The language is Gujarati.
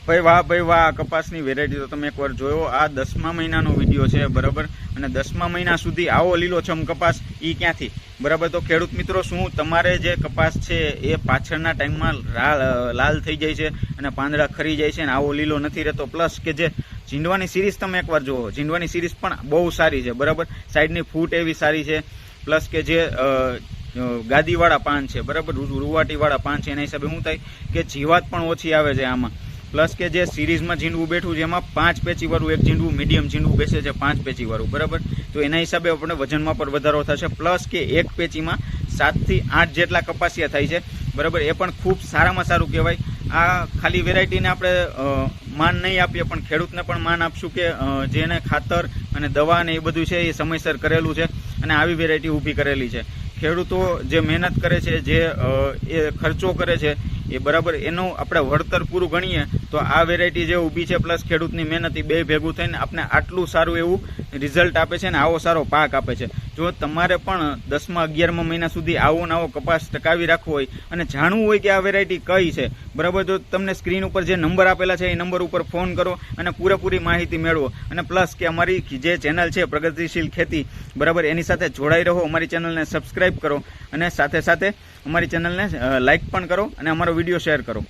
ભાઈ વાહ, કપાસની વેરાયટી તો તમે એકવાર જોયો. આ 10મા મહિનાનો વિડીયો છે, બરાબર. અને 10મા મહિના સુધી આવો લીલોછમ કપાસ એ ક્યાંથી, બરાબર. તો ખેડૂત મિત્રો, શું તમારે જે કપાસ છે એ પાછળના ટાઈમમાં લાલ થઈ જાય છે અને પાંદડા ખરી જાય છે અને આવો લીલો નથી રહેતો? પ્લસ કે જે ઝીંડવાની સિરીઝ તમે એકવાર જુઓ, ઝીંડવાની સિરીઝ પણ બહુ સારી છે, બરાબર. સાઈડની ફૂટ એવી સારી છે. પ્લસ કે જે ગાદીવાળા પાન છે, બરાબર, રૂવાટીવાળા પાન છે, એના હિસાબે શું થાય કે જીવાત પણ ઓછી આવે છે આમાં. પ્લસ કે જે સિરીઝમાં ઝીંડવું બેઠું છે એમાં 5 પેચીવાળું એક ઝીંડવું, મીડિયમ ઝીંડવું બેસે છે 5 પેચીવાળું, બરાબર. તો એના હિસાબે આપણે વજનમાં પણ વધારો થશે. પ્લસ કે એક પેચીમાં 7 થી 8 જેટલા કપાસિયા થાય છે, બરાબર. એ પણ ખૂબ સારામાં સારું કહેવાય. આ ખાલી વેરાયટીને આપણે માન નહીં આપીએ, પણ ખેડૂતને પણ માન આપશું કે જેને ખાતર અને દવા ને એ બધું છે એ સમયસર કરેલું છે અને આવી વેરાયટી ઊભી કરેલી છે. ખેડૂતો જે મહેનત કરે છે, જે એ ખર્ચો કરે છે, એ બરાબર એનું આપણે વળતર પૂરું ગણીએ તો આ વેરાયટી જે ઊભી છે પ્લસ ખેડૂતની મહેનત એ બે ભેગું થઈને આપણે આટલું સારું એવું રિઝલ્ટ આપે છે ને આવો સારો પાક આપે છે. જો તમારે પણ 10મા 11મા મહિના સુધી આવો ને આવો કપાસ ટકાવી રાખવો હોય અને જાણવું હોય કે આ વેરાયટી કઈ છે, બરાબર, તો તમને સ્ક્રીન ઉપર જે નંબર આપેલા છે એ નંબર ઉપર ફોન કરો અને પૂરેપૂરી માહિતી મેળવો. અને પ્લસ કે અમારી જે ચેનલ છે પ્રગતિશીલ ખેતી, બરાબર, એની સાથે જોડાઈ રહો. અમારી ચેનલને સબસ્ક્રાઈબ કરો અને સાથે સાથે અમારી ચેનલને લાઇક પણ કરો અને અમારો વિડીયો શેર કરો.